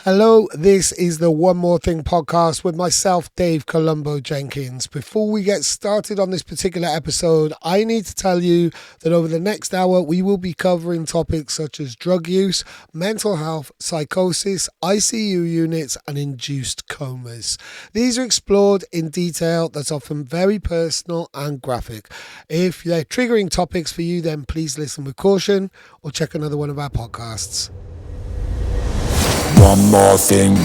Hello, this is the One More Thing podcast with myself, Dave Colombo Jenkins. Before we get started on this particular episode, I need to tell you that over the next hour, we will be covering topics such as drug use, mental health, psychosis, ICU units, and induced comas. These are explored in detail that's often very personal and graphic. If they're triggering topics for you, then please listen with caution or check another one of our podcasts. One more thing.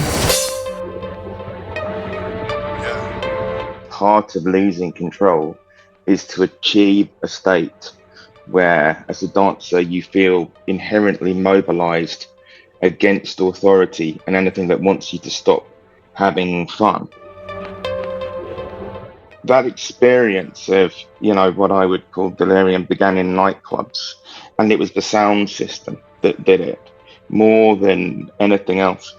Part of losing control is to achieve a state where, as a dancer, you feel inherently mobilized against authority and anything that wants you to stop having fun. That experience of, what I would call delirium began in nightclubs, and it was the sound system that did it more than anything else.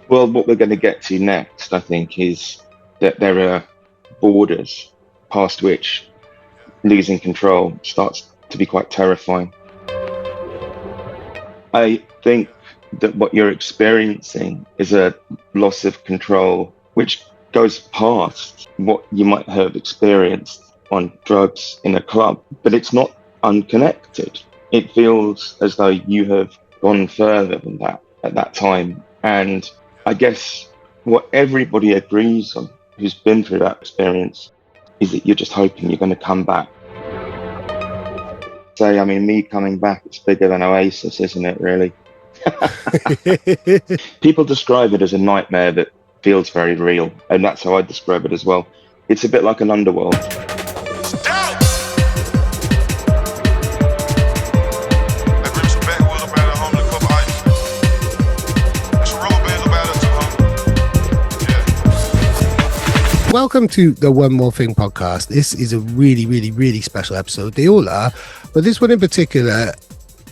Well, what we're going to get to next, I think, is that there are borders past which losing control starts to be quite terrifying. I think that what you're experiencing is a loss of control which goes past what you might have experienced on drugs in a club, but it's not unconnected. It feels as though you have gone further than that at that time. And I guess what everybody agrees on who's been through that experience is that you're just hoping you're going to come back. So, me coming back, it's bigger than Oasis, isn't it, really? People describe it as a nightmare that feels very real. And that's how I describe it as well. It's a bit like an underworld. Welcome to the One More Thing podcast. This is a really, really, really special episode. They all are, but this one in particular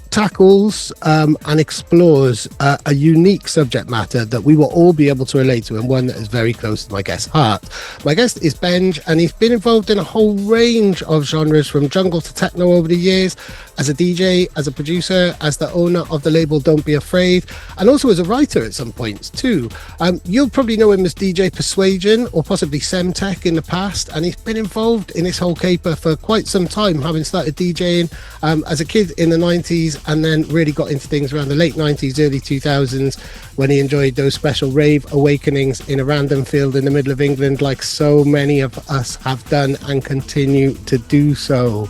tackles and explores a unique subject matter that we will all be able to relate to, and one that is very close to my guest's heart. My guest is Benj, and he's been involved in a whole range of genres from jungle to techno over the years, as a DJ, as a producer, as the owner of the label Don't Be Afraid, and also as a writer at some points too. You'll probably know him as DJ Persuasion or possibly Semtek in the past, and he's been involved in this whole caper for quite some time, having started DJing as a kid in the 90s, and then really got into things around the late 90s, early 2000s, when he enjoyed those special rave awakenings in a random field in the middle of England, like so many of us have done and continue to do so.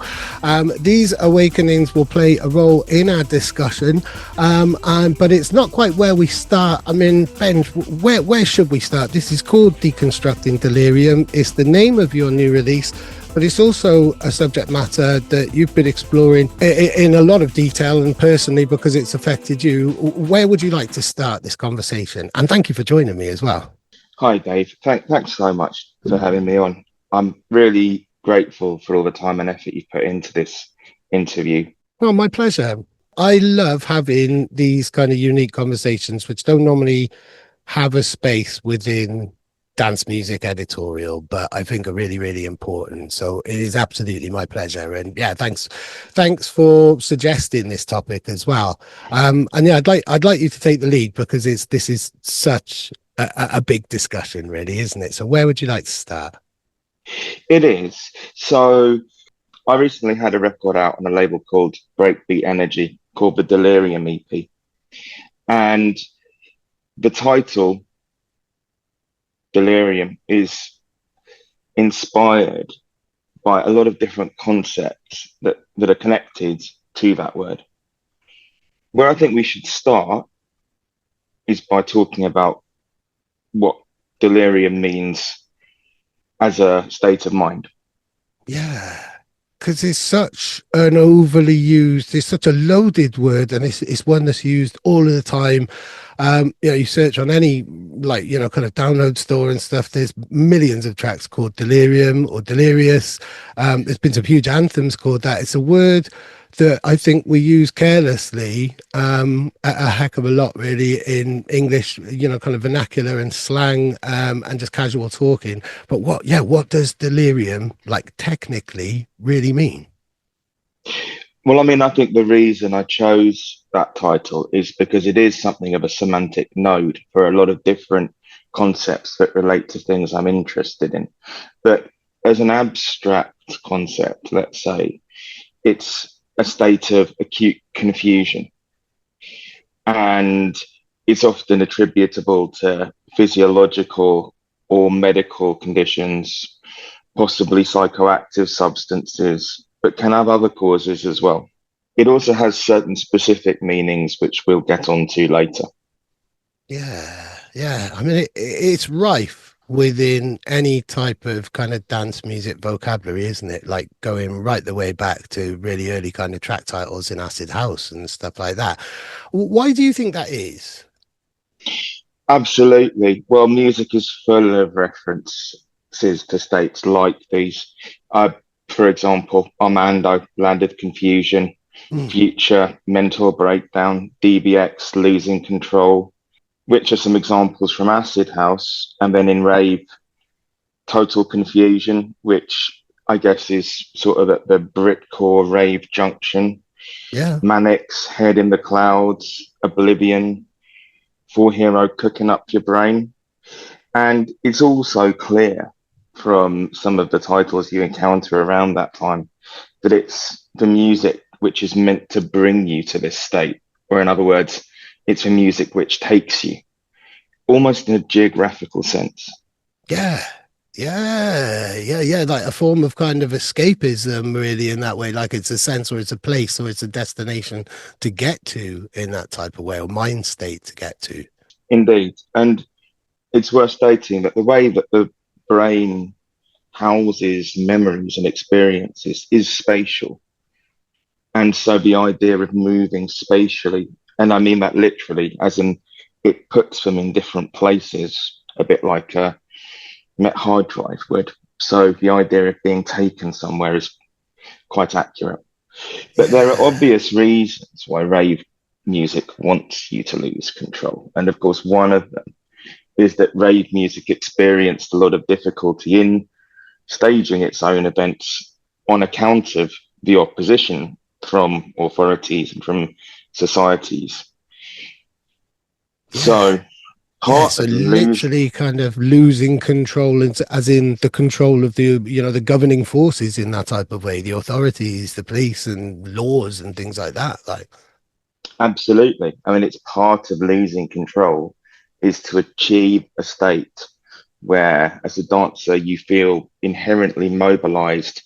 These awakenings will play a role in our discussion, but it's not quite where we start. Ben, where should we start? This is called Deconstructing Delirium. It's the name of your new release, but it's also a subject matter that you've been exploring in a lot of detail and personally because it's affected you. Where would you like to start this conversation? And thank you for joining me as well. Hi, Dave. Thanks so much for having me on. I'm really grateful for all the time and effort you've put into this interview. Oh, my pleasure. I love having these kind of unique conversations, which don't normally have a space within dance music editorial, but I think are really, really important. So it is absolutely my pleasure. And yeah, thanks for suggesting this topic as well. And yeah, I'd like you to take the lead because this is such a big discussion, really, isn't it? So where would you like to start? It is. So I recently had a record out on a label called Breakbeat Energy called the Delirium EP. And the title Delirium is inspired by a lot of different concepts that are connected to that word. Where I think we should start is by talking about what delirium means as a state of mind. Yeah, because it's such an overly used, it's such a loaded word, and it's one that's used all of the time. You search on any kind of download store and stuff, there's millions of tracks called Delirium or Delirious. There's been some huge anthems called that. It's a word that I think we use carelessly a heck of a lot, really, in English, kind of vernacular and slang and just casual talking. But what does delirium, technically, really mean? Well, I think the reason I chose that title is because it is something of a semantic node for a lot of different concepts that relate to things I'm interested in. But as an abstract concept, let's say, it's a state of acute confusion, and it's often attributable to physiological or medical conditions, possibly psychoactive substances, but can have other causes as well. It also has certain specific meanings, which we'll get onto later. Yeah. I mean, it's rife within any type of kind of dance music vocabulary, isn't it? Like going right the way back to really early kind of track titles in acid house and stuff like that. Why do you think that is? Absolutely. Well, music is full of references to states like these. For example, Armando, Land of Confusion, Mm, Future, Mental Breakdown, DBX, Losing Control, which are some examples from acid house. And then in rave, Total Confusion, which I guess is sort of at the Britcore rave junction. yeah. Manix, Head in the Clouds, Oblivion, Full Hero, Cooking Up Your Brain. And it's also clear from some of the titles you encounter around that time that it's the music which is meant to bring you to this state. Or, in other words, it's a music which takes you almost in a geographical sense. Yeah. Yeah. Like a form of kind of escapism, really, in that way. Like it's a sense or it's a place or it's a destination to get to in that type of way, or mind state to get to. Indeed. And it's worth stating that the way that the brain houses memories and experiences is spatial. And so the idea of moving spatially, and I mean that literally, as in it puts them in different places, a bit like a Met hard drive would. So the idea of being taken somewhere is quite accurate. But there are Yeah. obvious reasons why rave music wants you to lose control. And of course, one of them is that rave music experienced a lot of difficulty in staging its own events on account of the opposition from authorities and from societies. Yeah. So Yeah, part so of losing, literally kind of losing control, as in the control of the, the governing forces in that type of way, the authorities, the police and laws and things like that. Like, absolutely. I mean, it's part of losing control is to achieve a state where, as a dancer, you feel inherently mobilized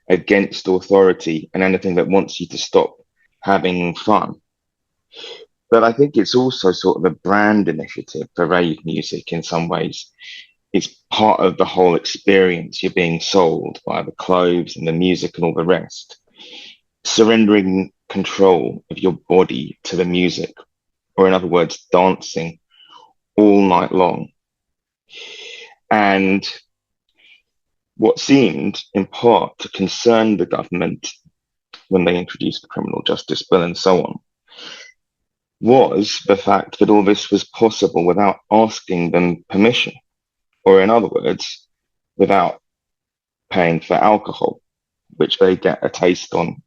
against authority and anything that wants you to stop having fun. But I think it's also sort of a brand initiative for rave music in some ways. It's part of the whole experience you're being sold by the clothes and the music and all the rest. Surrendering control of your body to the music, or in other words, dancing all night long. And what seemed in part to concern the government when they introduced the criminal justice bill and so on was the fact that all this was possible without asking them permission, or in other words, without paying for alcohol, which they get a taste on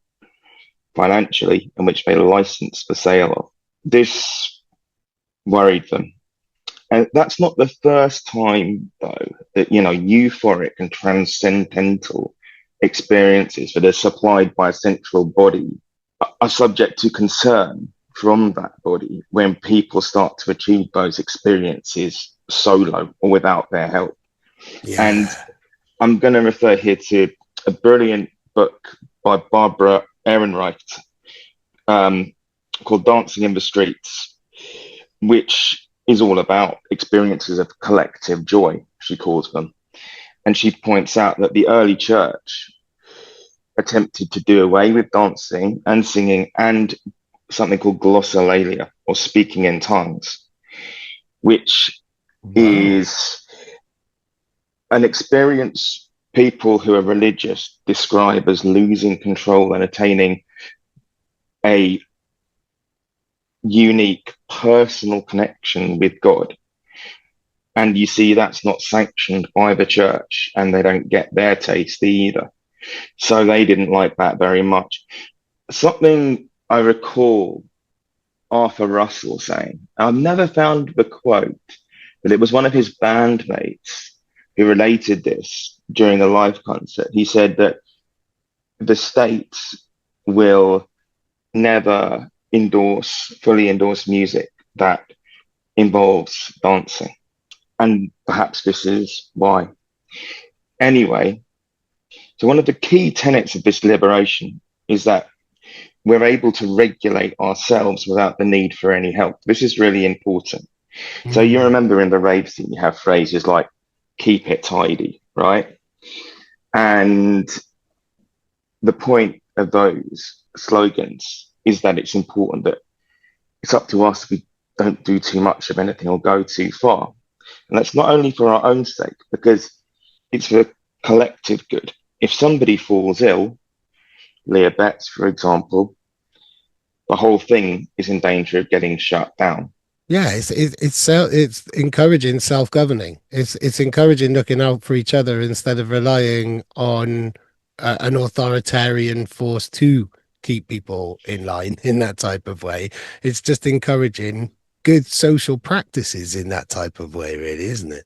financially and which they license the sale of. This worried them. And that's not the first time, though, that, euphoric and transcendental experiences that are supplied by a central body are subject to concern from that body when people start to achieve those experiences solo or without their help. And yeah, I'm going to refer here to a brilliant book by Barbara Ehrenreich called Dancing in the Streets, which is all about experiences of collective joy, she calls them. And she points out that the early church attempted to do away with dancing and singing and something called glossolalia, or speaking in tongues, which wow, is an experience people who are religious describe as losing control and attaining a unique personal connection with God. And you see, that's not sanctioned by the church, and they don't get their taste either. So they didn't like that very much. Something I recall Arthur Russell saying. I've never found the quote, but it was one of his bandmates who related this during a live concert. He said that the states will never fully endorse music that involves dancing. And perhaps this is why. Anyway, so one of the key tenets of this liberation is that we're able to regulate ourselves without the need for any help. This is really important. So you remember in the rave scene, you have phrases like keep it tidy, right? And the point of those slogans is that it's important that it's up to us. We don't do too much of anything or go too far. And that's not only for our own sake, because it's for collective good. If somebody falls ill, Leah Betts, for example, the whole thing is in danger of getting shut down. Yeah, it's encouraging self-governing. It's encouraging looking out for each other instead of relying on an authoritarian force to keep people in line in that type of way. It's just encouraging good social practices in that type of way, really, isn't it?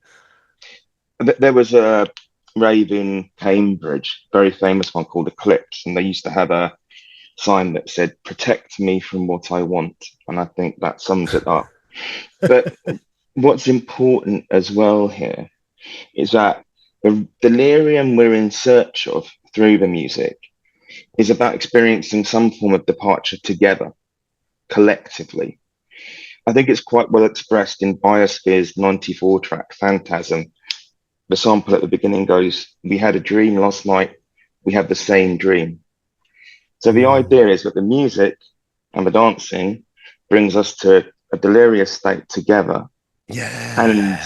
There was a rave in Cambridge, very famous one called Eclipse, and they used to have a sign that said "Protect me from what I want," and I think that sums it up. But what's important as well here is that the delirium we're in search of through the music is about experiencing some form of departure together, collectively. I think it's quite well expressed in Biosphere's 94 track Phantasm. The sample at the beginning goes, "We had a dream last night, we had the same dream." So the idea is that the music and the dancing brings us to a delirious state together. Yeah. And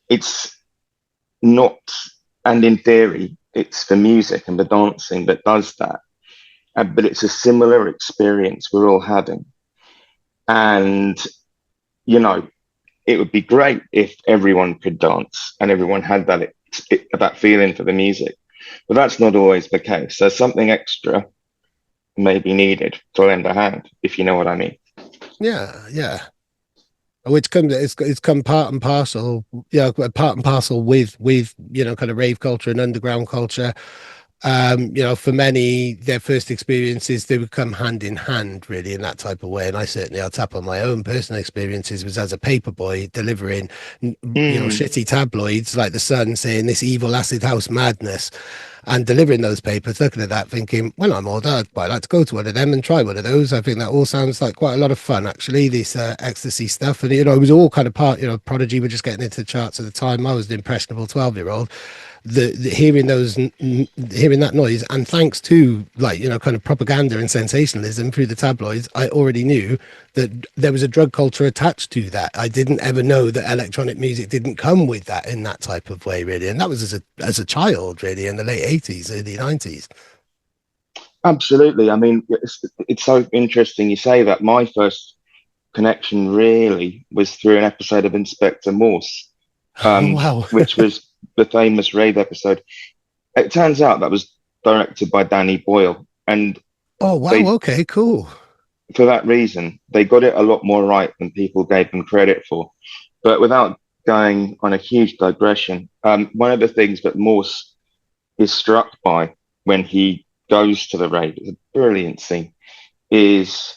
it's not, and in theory, it's the music and the dancing that does that. But it's a similar experience we're all having. And, you know, it would be great if everyone could dance and everyone had that feeling for the music. But that's not always the case. So something extra may be needed to lend a hand, if you know what I mean. Yeah. Which comes, it's come part and parcel, part and parcel with kind of rave culture and underground culture. For many, their first experiences, they would come hand in hand, really, in that type of way. And I'll tap on my own personal experiences, was as a paper boy delivering, shitty tabloids like The Sun saying this evil acid house madness, and delivering those papers, looking at that, thinking, when I'm older, I'd quite like to go to one of them and try one of those. I think that all sounds like quite a lot of fun, actually, this ecstasy stuff. And, it was all kind of part, Prodigy were just getting into the charts at the time. I was an impressionable 12-year-old. Hearing that noise, and thanks to kind of propaganda and sensationalism through the tabloids, I already knew that there was a drug culture attached to that. I didn't ever know that electronic music didn't come with that in that type of way, really. And that was as a child, really, in the late 80s, early 90s. Absolutely. I mean, it's so interesting you say that. My first connection really was through an episode of Inspector Morse, Oh, wow. which was the famous rave episode. It turns out that was directed by Danny Boyle, and oh, wow. Okay, cool. For that reason, they got it a lot more right than people gave them credit for. But without going on a huge digression, one of the things that Morse is struck by when he goes to the rave, it's a brilliant scene, is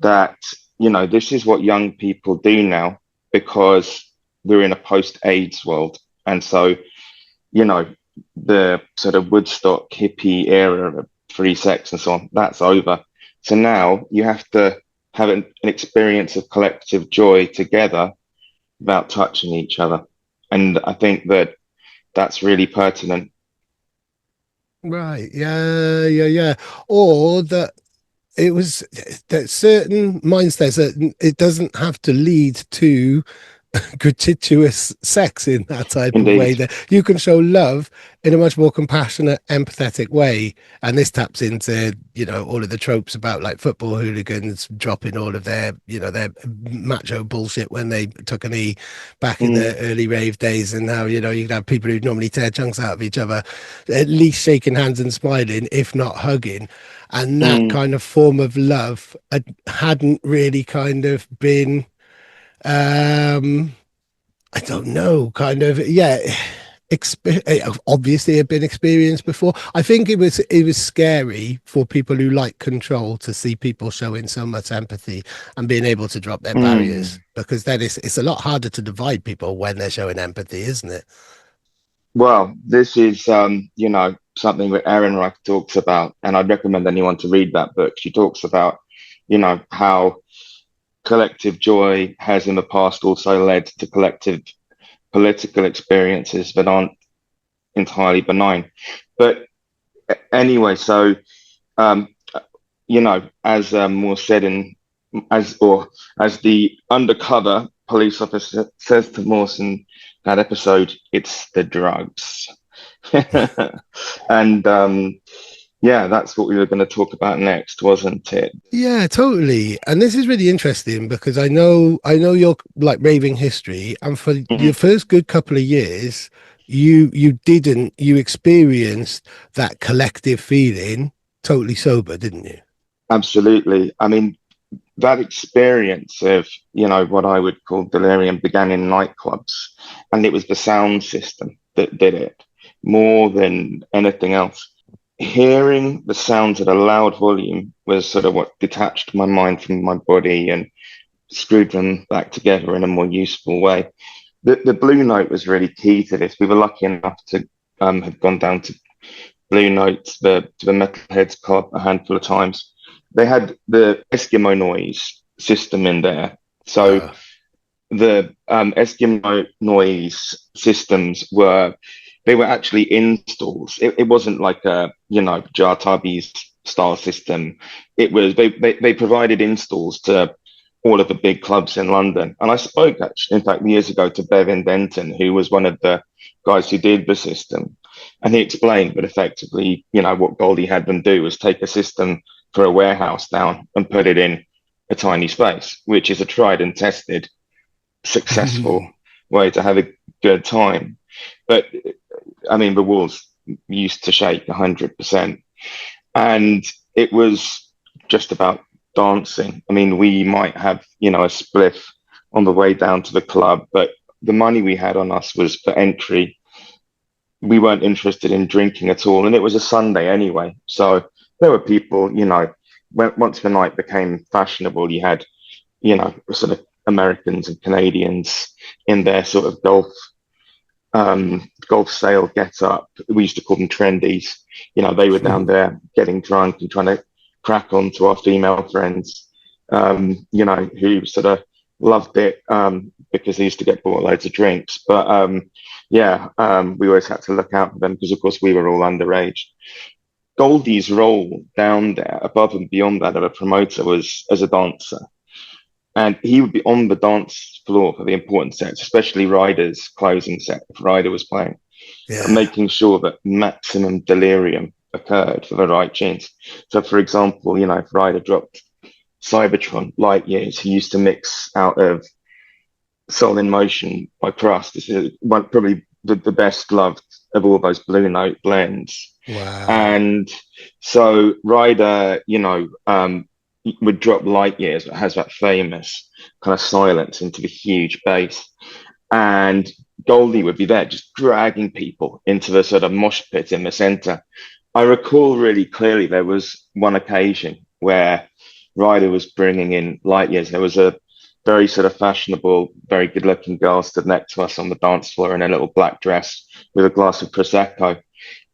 that, this is what young people do now because we're in a post-AIDS world. And so, the sort of Woodstock hippie era of free sex and so on, that's over. So now you have to have an experience of collective joy together without touching each other. And I think that that's really pertinent. Right. Yeah. Or that it was that certain mindsets that it doesn't have to lead to gratuitous sex in that type of way, Indeed. that you can show love in a much more compassionate, empathetic way. And this taps into, all of the tropes about like football hooligans dropping all of their, their macho bullshit when they took a knee back in the early rave days. And now, you'd have people who normally tear chunks out of each other, at least shaking hands and smiling, if not hugging. And that kind of form of love hadn't really kind of been, I don't know, kind of, yeah. Obviously, had been experienced before. I think it was scary for people who like control to see people showing so much empathy and being able to drop their barriers, because then it's a lot harder to divide people when they're showing empathy, isn't it? Well, this is, something that Erin Reich talks about, and I'd recommend anyone to read that book. She talks about, how collective joy has in the past also led to collective political experiences that aren't entirely benign. But anyway, so, um, as was said as the undercover police officer says to Morse in that episode, it's the drugs. And yeah, that's what we were going to talk about next, wasn't it? Yeah, totally. And this is really interesting because I know your like raving history, and for your Mhm. first good couple of years, you experienced that collective feeling totally sober, didn't you? Absolutely. I mean, that experience of, what I would call delirium began in nightclubs, and it was the sound system that did it more than anything else. Hearing the sounds at a loud volume was sort of what detached my mind from my body and screwed them back together in a more useful way. The Blue Note was really key to this. We were lucky enough to have gone down to Blue Note, to the Metalheads Club a handful of times. They had the Eskimo noise system in there. So Wow. the Eskimo noise systems they were actually installs. It wasn't like a, Jar Tubby's style system. It was they provided installs to all of the big clubs in London. And I spoke actually, in fact, years ago to Bevan Denton, who was one of the guys who did the system. And he explained that effectively, what Goldie had them do was take a system for a warehouse down and put it in a tiny space, which is a tried and tested, successful way to have a good time. But I mean, the walls used to shake 100%. And it was just about dancing. I mean, we might have, a spliff on the way down to the club, but the money we had on us was for entry. We weren't interested in drinking at all. And it was a Sunday anyway. So there were people, once the night became fashionable, you had, sort of Americans and Canadians in their sort of golf sale get up. We used to call them trendies. They were down there getting drunk and trying to crack on to our female friends, who sort of loved it because they used to get bought loads of drinks. But we always had to look out for them because, of course, we were all underage. Goldie's role down there, above and beyond that of a promoter, was as a dancer. And he would be on the dance floor for the important sets, especially Ryder's closing set, if Ryder was playing, Yeah. making sure that maximum delirium occurred for the right tunes. So, for example, if Ryder dropped Cybertron Light Years, he used to mix out of Soul in Motion by Crust. This is probably the best loved of all those Blue Note blends. Wow. And so Ryder, would drop Light Years, but has that famous kind of silence into the huge bass. And Goldie would be there just dragging people into the sort of mosh pit in the center. I recall really clearly there was one occasion where Ryder was bringing in Light Years. There was a very sort of fashionable, very good looking girl stood next to us on the dance floor in a little black dress with a glass of Prosecco.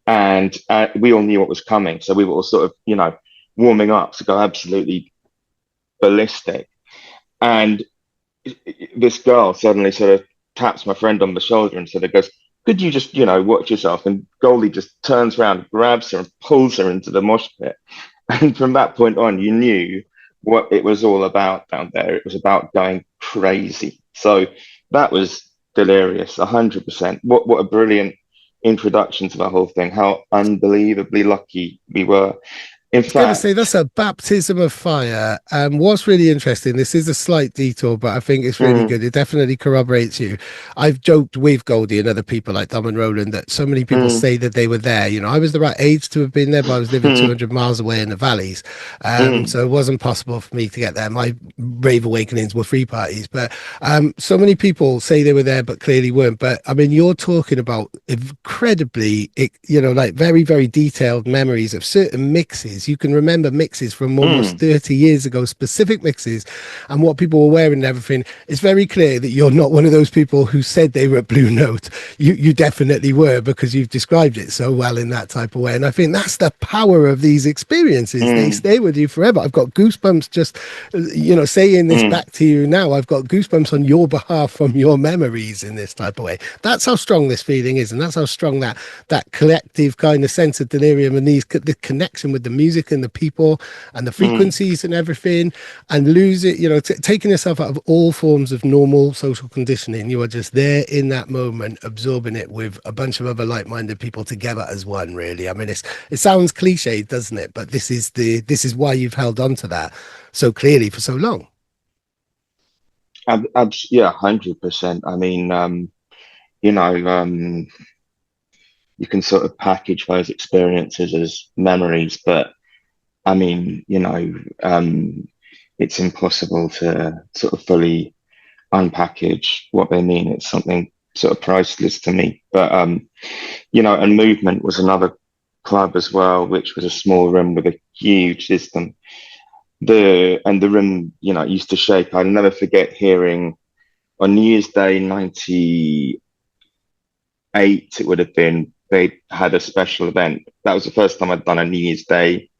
And we all knew what was coming. So we were all sort of, warming up to go absolutely ballistic. And this girl suddenly sort of taps my friend on the shoulder and sort of goes, could you just, watch yourself? And Goldie just turns around, grabs her and pulls her into the mosh pit. And from that point on, you knew what it was all about down there. It was about going crazy. So that was delirious, 100%. What a brilliant introduction to the whole thing. How unbelievably lucky we were. In Going to say fact, that's a baptism of fire. What's really interesting, this is a slight detour, but I think it's really good. It definitely corroborates you. I've joked with Goldie and other people like Dom and Roland that so many people say that they were there. You know, I was the right age to have been there, but I was living 200 miles away in the valleys. So it wasn't possible for me to get there. My rave awakenings were free parties, but so many people say they were there, but clearly weren't. But I mean, you're talking about incredibly, you know, like very, very detailed memories of certain mixes. You can remember mixes from almost 30 years ago, specific mixes, and what people were wearing and everything. It's very clear that you're not one of those people who said they were at Blue Note. You definitely were, because you've described it so well in that type of way. And I think that's the power of these experiences. They stay with you forever. I've got goosebumps just, you know, saying this back to you now. I've got goosebumps on your behalf from your memories in this type of way. That's how strong this feeling is, and that's how strong that collective kind of sense of delirium and the connection with the music and the people and the frequencies and everything, and lose it, you know, taking yourself out of all forms of normal social conditioning. You are just there in that moment, absorbing it with a bunch of other like-minded people together as one, really. I mean, it sounds cliched, doesn't it? But this is why you've held on to that so clearly for so long. Yeah, 100%. I mean, you know, you can sort of package those experiences as memories, but I mean, you know, it's impossible to sort of fully unpackage what they mean. It's something sort of priceless to me. But you know, and Movement was another club as well, which was a small room with a huge system. The room, you know, used to shake. I'll never forget hearing on New Year's Day '98, it would have been, they had a special event. That was the first time I'd done a New Year's Day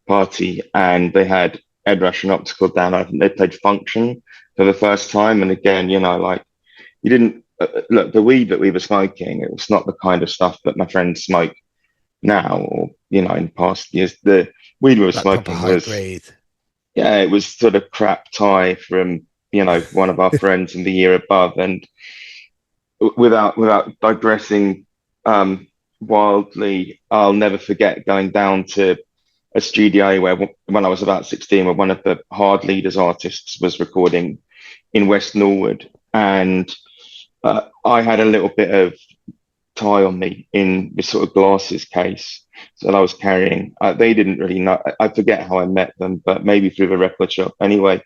party, and they had Ed Rush and Optical down. I think they played Function for the first time. And again, you know, like, you didn't look, the weed that we were smoking, it was not the kind of stuff that my friends smoke now, or, you know, in past years. The weed we were smoking was, yeah, it was sort of crap tie from, you know, one of our friends in the year above. And without digressing wildly, I'll never forget going down to a studio where, when I was about 16, where one of the Hard Leaders artists was recording in West Norwood, and I had a little bit of tie on me in this sort of glasses case that I was carrying. They didn't really know. I forget how I met them, but maybe through the record shop. Anyway,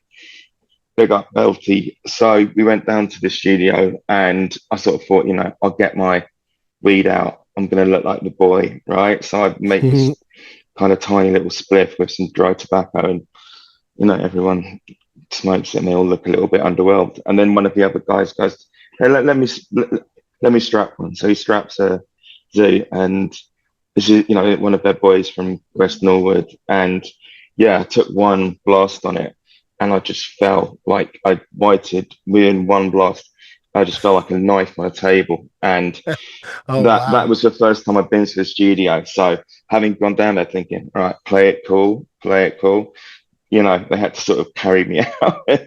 big up Belty. So we went down to the studio, and I sort of thought, you know, I'll get my weed out. I'm going to look like the boy, right? So I make this kind of tiny little spliff with some dry tobacco, and, you know, everyone smokes it and they all look a little bit underwhelmed. And then one of the other guys goes, hey, let me strap one. So he straps a Z, and this is, you know, one of their boys from West Norwood. And yeah, I took one blast on it, and I just fell, like, I whited within one blast. I just felt like a knife on a table. And that was the first time I've been to the studio. So having gone down there thinking, all right, play it cool. You know, they had to sort of carry me out. But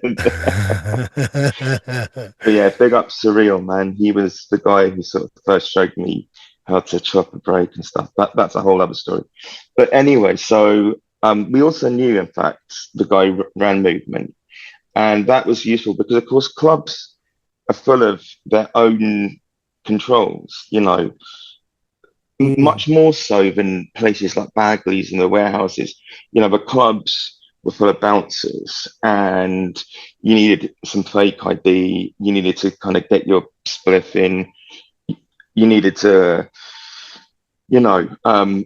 yeah, big up Surreal, man. He was the guy who sort of first showed me how to chop a break and stuff. That's a whole other story. But anyway, so we also knew, in fact, the guy ran Movement. And that was useful because, of course, clubs are full of their own controls, you know, much more so than places like Bagley's and the warehouses. You know, the clubs were full of bouncers, and you needed some fake ID. You needed to kind of get your spliff in. You needed to, you know,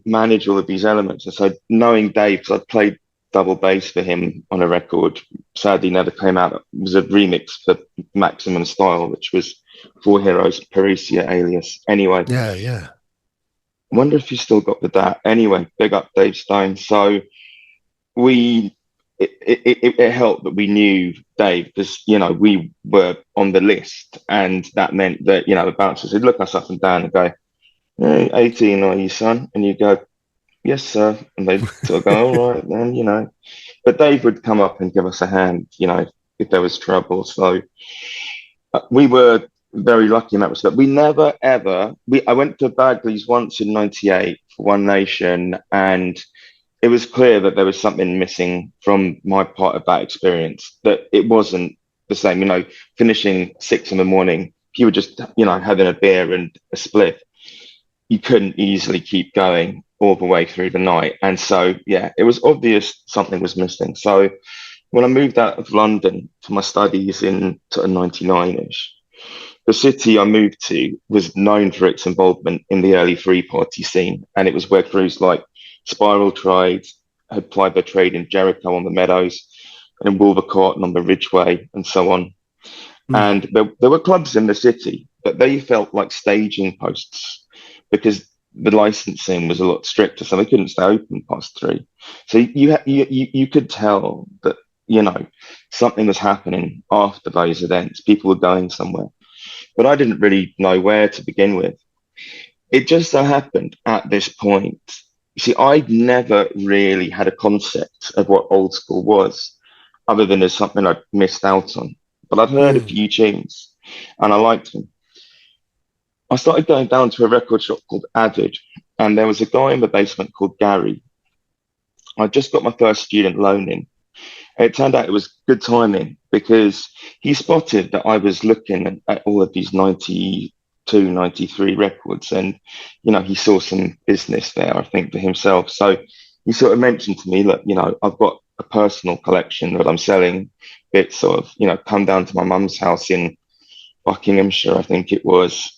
manage all of these elements. And so knowing Dave, because I played double bass for him on a record, sadly never came out. It was a remix for Maximum Style, which was Four Heroes, Parisia alias. Anyway. Yeah. I wonder if you still got with that. Anyway, big up Dave Stone. So it helped that we knew Dave, because, you know, we were on the list, and that meant that, you know, the bouncers would look us up and down and go, hey, 18 are you, son? And you go, yes, sir. And they'd sort of go, all right, then, you know. But Dave would come up and give us a hand, you know, if there was trouble. So We were very lucky in that respect. We never ever. I went to Bagley's once in '98 for One Nation, and it was clear that there was something missing from my part of that experience. That it wasn't the same. Finishing 6 in the morning, if you were just having a beer and a spliff, you couldn't easily keep going all the way through the night. And so, yeah, it was obvious something was missing. So when I moved out of London for my studies in sort of 99-ish, the city I moved to was known for its involvement in the early free party scene. And it was where crews like Spiral Trade had plied their trade in Jericho on the Meadows and in Wolvercote and on the Ridgeway and so on. And there were clubs in the city, but they felt like staging posts because the licensing was a lot stricter, so they couldn't stay open past 3. So you could tell that something was happening after those events. People were going somewhere, but I didn't really know where to begin with. It just so happened at this point. You see, I'd never really had a concept of what old school was, other than as something I'd missed out on. But I'd heard a few tunes and I liked them. I started going down to a record shop called Avid, and there was a guy in the basement called Gary. I just got my first student loan in. It turned out it was good timing because he spotted that I was looking at all of these 92, 93 records, and he saw some business there, I think, for himself. So he sort of mentioned to me, look, I've got a personal collection that I'm selling bits of, come down to my mum's house in Buckinghamshire, I think it was,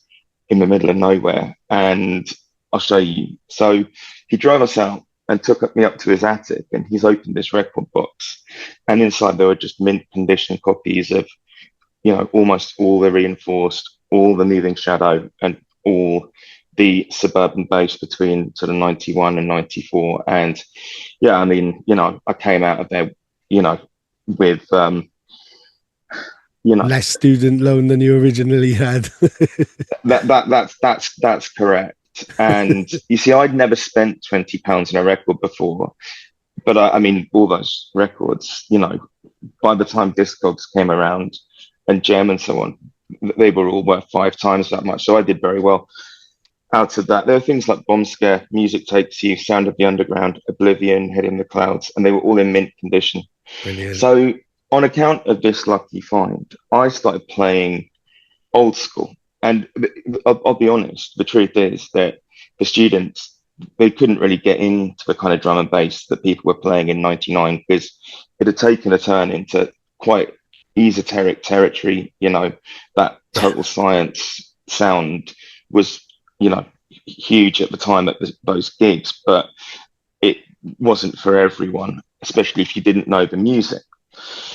in the middle of nowhere, and I'll show you. So he drove us out and took me up to his attic, and he's opened this record box, and inside there were just mint condition copies of, almost all the Reinforced, all the Moving Shadow, and all the Suburban Bass between sort of 91 and 94. And yeah, I mean, I came out of there, with less student loan than you originally had. that's correct. And you see, I'd never spent £20 on a record before, but I mean, all those records, by the time Discogs came around and Gem and so on, they were all worth 5 times that much. So I did very well out of that. There were things like Bomb Scare, Music Takes You, Sound of the Underground, Oblivion, Head in the Clouds, and they were all in mint condition. Brilliant. So on account of this lucky find, I started playing old school. And I'll be honest, the truth is that the students, they couldn't really get into the kind of drum and bass that people were playing in 99 because it had taken a turn into quite esoteric territory. That total science sound was, huge at the time at those gigs, but it wasn't for everyone, especially if you didn't know the music.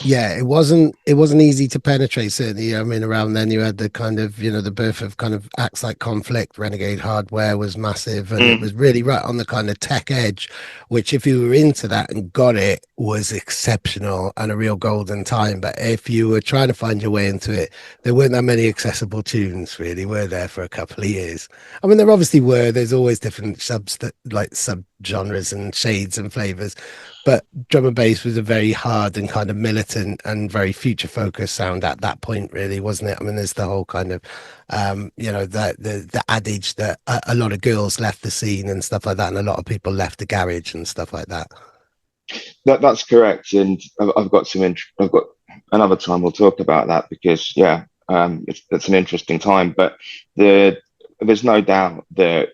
Yeah, it wasn't easy to penetrate, certainly. I mean, around then you had the kind of, the birth of kind of acts like Conflict, Renegade Hardware was massive, and it was really right on the kind of tech edge, which if you were into that and got it, was exceptional and a real golden time. But if you were trying to find your way into it, there weren't that many accessible tunes, really, were there, for a couple of years. I mean, there obviously were. There's always different sub-genres and shades and flavors. But drum and bass was a very hard and kind of militant and very future focused sound at that point, really, wasn't it? I mean, there's the whole kind of, the adage that a lot of girls left the scene and stuff like that, and a lot of people left the garage and stuff like that. That's correct, and I've got another time we'll talk about that because it's an interesting time. But there's no doubt that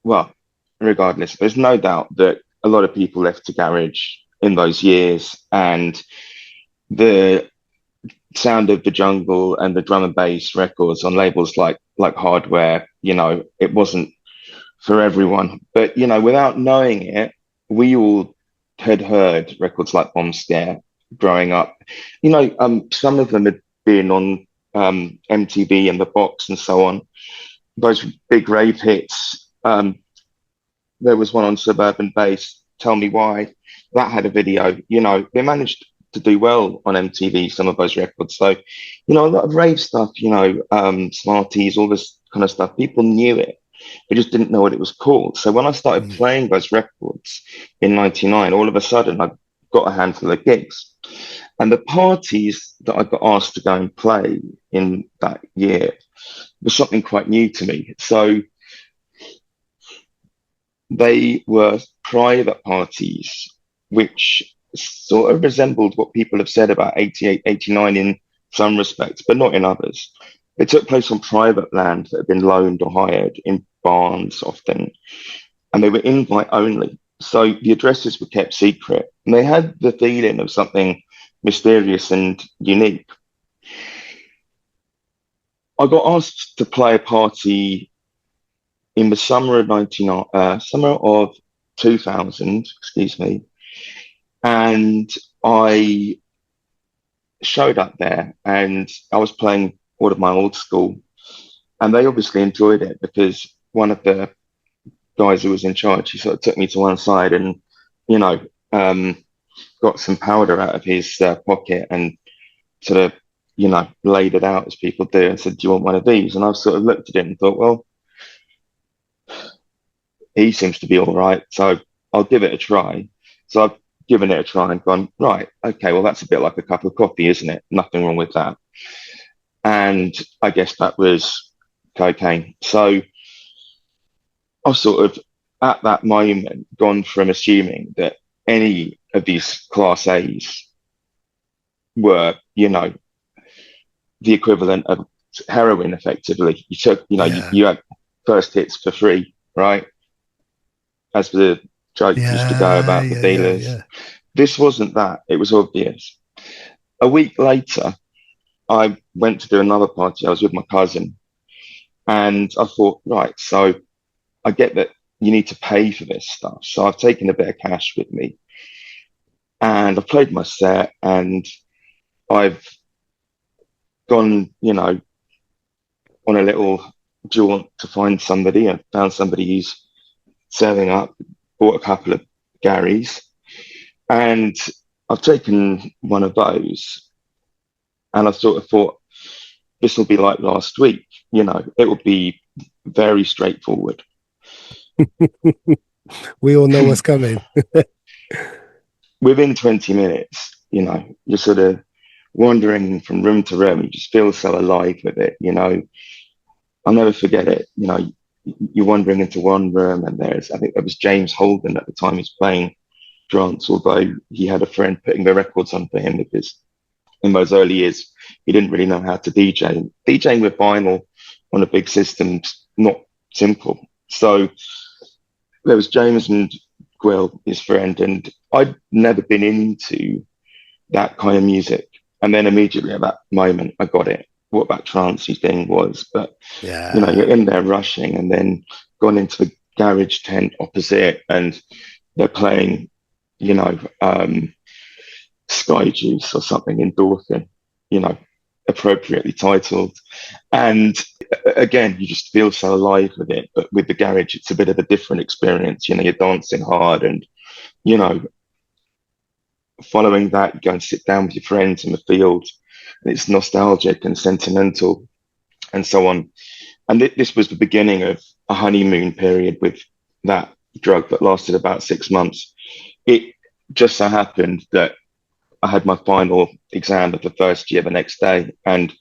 well, regardless, there's no doubt that a lot of people left the garage in those years, and the sound of the jungle and the drum and bass records on labels like Hardware, it wasn't for everyone. But, without knowing it, we all had heard records like Bomb Scare growing up. Some of them had been on MTV and The Box and so on. Those big rave hits. There was one on Suburban Bass, Tell Me Why. That had a video. They managed to do well on MTV, some of those records. So, a lot of rave stuff, Smarties, all this kind of stuff, people knew it. They just didn't know what it was called. So when I started playing those records in 99, all of a sudden I got a handful of gigs. And the parties that I got asked to go and play in that year was something quite new to me. So they were private parties, which sort of resembled what people have said about 88, 89 in some respects, but not in others. They took place on private land that had been loaned or hired in barns often, and they were invite only. So the addresses were kept secret, and they had the feeling of something mysterious and unique. I got asked to play a party in the summer of 2000, excuse me, and I showed up there, and I was playing all of my old school, and they obviously enjoyed it because one of the guys who was in charge, he sort of took me to one side and, you know, got some powder out of his pocket and sort of, you know, laid it out as people do and said, "Do you want one of these?" And I sort of looked at it and thought, well, he seems to be all right, so I'll give it a try. So I've given it a try and gone, right, okay, well, that's a bit like a cup of coffee, isn't it? Nothing wrong with that. And I guess that was cocaine. So I sort of, at that moment, gone from assuming that any of these class A's were, you know, the equivalent of heroin, effectively. You took, you know, you had first hits for free, right? As the joke used to go about the dealers. This wasn't that. It was obvious. A week later, I went to do another party. I was with my cousin, and I thought, right, so I get that you need to pay for this stuff. So I've taken a bit of cash with me, and I've played my set, and I've gone, you know, on a little jaunt to find somebody. I found somebody who's selling up, bought a couple of Garys, and I've taken one of those, and I sort of thought, this will be like last week, you know, it will be very straightforward. We all know what's coming. Within 20 minutes, you know, you're sort of wandering from room to room. You just feel so alive with it, you know. I'll never forget it. You know, you're wandering into one room, and I think there was James Holden at the time. He's playing trance, although he had a friend putting the records on for him because in those early years, he didn't really know how to DJ. DJing with vinyl on a big system's not simple. So there was James and Gwill, his friend, and I'd never been into that kind of music. And then immediately at that moment, I got it. What that trancey thing was, but you know, you're in there rushing, and then gone into the garage tent opposite, and they're playing, you know, Sky Juice or something, Endorphin, you know, appropriately titled. And again, you just feel so alive with it. But with the garage, it's a bit of a different experience. You know, you're dancing hard, and, you know, following that, you go and sit down with your friends in the field, and it's nostalgic and sentimental and so on. And this was the beginning of a honeymoon period with that drug that lasted about 6 months. It just so happened that I had my final exam of the first year the next day, and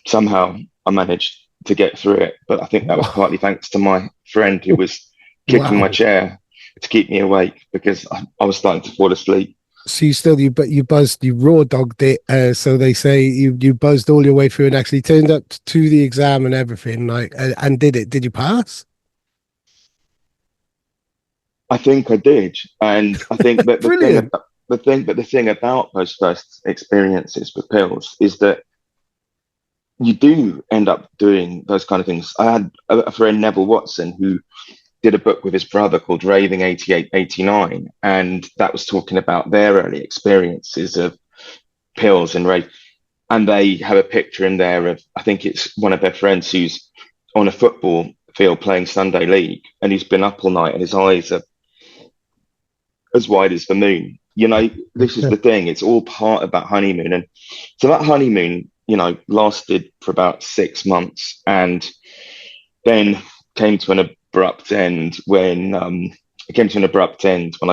somehow I managed to get through it. But I think that was partly thanks to my friend who was kicking my chair to keep me awake because I was starting to fall asleep. So you buzzed, you raw dogged it. So they say you buzzed all your way through and actually turned up to the exam and everything, like, and did it? Did you pass? I think I did, and I think that the thing about those first experiences with pills is that you do end up doing those kind of things. I had a friend, Neville Watson, who did a book with his brother called Raving 88, 89. And that was talking about their early experiences of pills and rave. And they have a picture in there of, I think it's one of their friends who's on a football field playing Sunday League, and he's been up all night and his eyes are as wide as the moon. You know, this is the thing. It's all part of that honeymoon. And so that honeymoon, you know, lasted for about 6 months, and then came to an abrupt end when I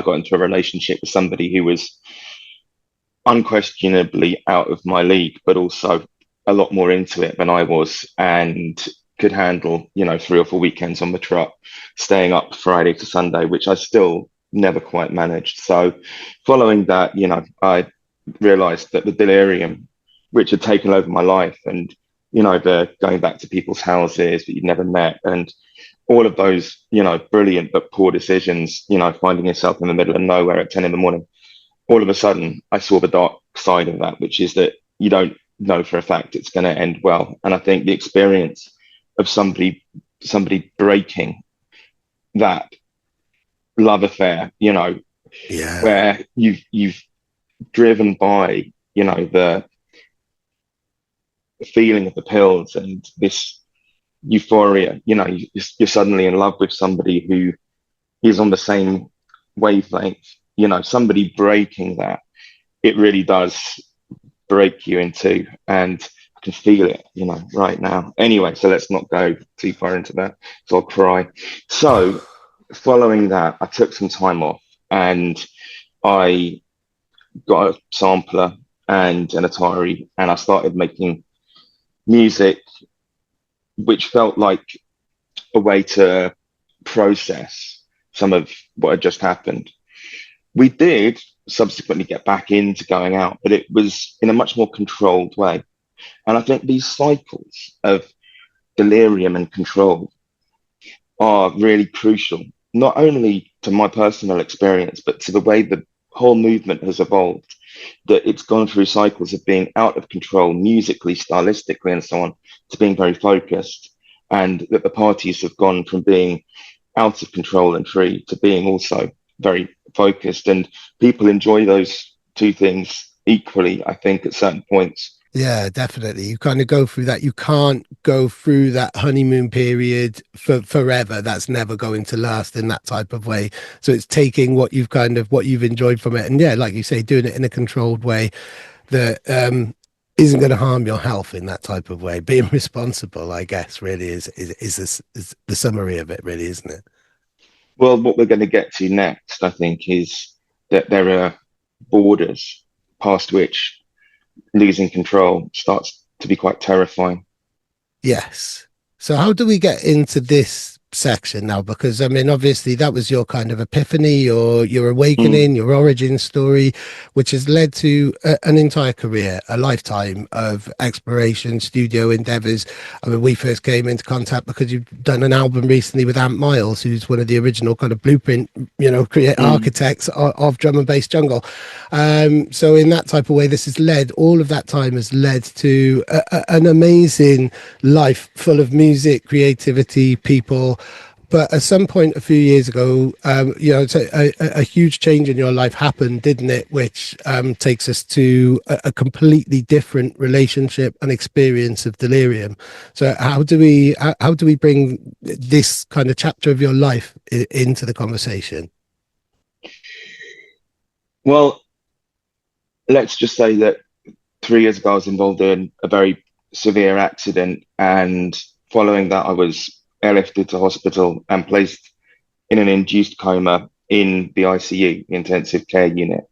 got into a relationship with somebody who was unquestionably out of my league, but also a lot more into it than I was, and could handle, 3 or 4 weekends on the trot, staying up Friday to Sunday, which I still never quite managed. So following that, I realized that the delirium, which had taken over my life, and, the going back to people's houses that you'd never met, and all of those, brilliant but poor decisions, finding yourself in the middle of nowhere at 10 in the morning, all of a sudden I saw the dark side of that, which is that you don't know for a fact it's going to end well. And I think the experience of somebody breaking that love affair, Yeah. where you've driven by, the feeling of the pills and this euphoria, you're suddenly in love with somebody who is on the same wavelength, somebody breaking that, it really does break you in two. And I can feel it, right now. Anyway, so let's not go too far into that, so I'll cry. So following that, I took some time off, and I got a sampler and an Atari, and I started making music, which felt like a way to process some of what had just happened. We did subsequently get back into going out, but it was in a much more controlled way. And I think these cycles of delirium and control are really crucial, not only to my personal experience, but to the way the whole movement has evolved, that it's gone through cycles of being out of control musically, stylistically, and so on, to being very focused. And that the parties have gone from being out of control and free to being also very focused. And people enjoy those two things equally, I think, at certain points. Yeah, definitely. You kind of go through that. You can't go through that honeymoon period for forever. That's never going to last in that type of way. So it's taking what you've enjoyed from it, and yeah, like you say, doing it in a controlled way that isn't going to harm your health in that type of way. Being responsible, I guess, really is the summary of it, really, isn't it? Well, what we're going to get to next, I think, is that there are borders past which losing control starts to be quite terrifying. Yes. So how do we get into this section now? Because I mean, obviously that was your kind of epiphany or your Mm, awakening, your origin story, which has led to an entire career, a lifetime of exploration, studio endeavors. I mean, we first came into contact because you've done an album recently with Ant Miles, who's one of the original kind of blueprint, create mm. architects of drum and bass jungle. So in that type of way, this has led, all of that time has led to an amazing life full of music, creativity, people. But at some point a few years ago, it's a huge change in your life happened, didn't it? Which takes us to a completely different relationship and experience of delirium. So how do we bring this kind of chapter of your life into the conversation? Well, let's just say that 3 years ago, I was involved in a very severe accident. And following that, I was airlifted to hospital and placed in an induced coma in the ICU, the intensive care unit,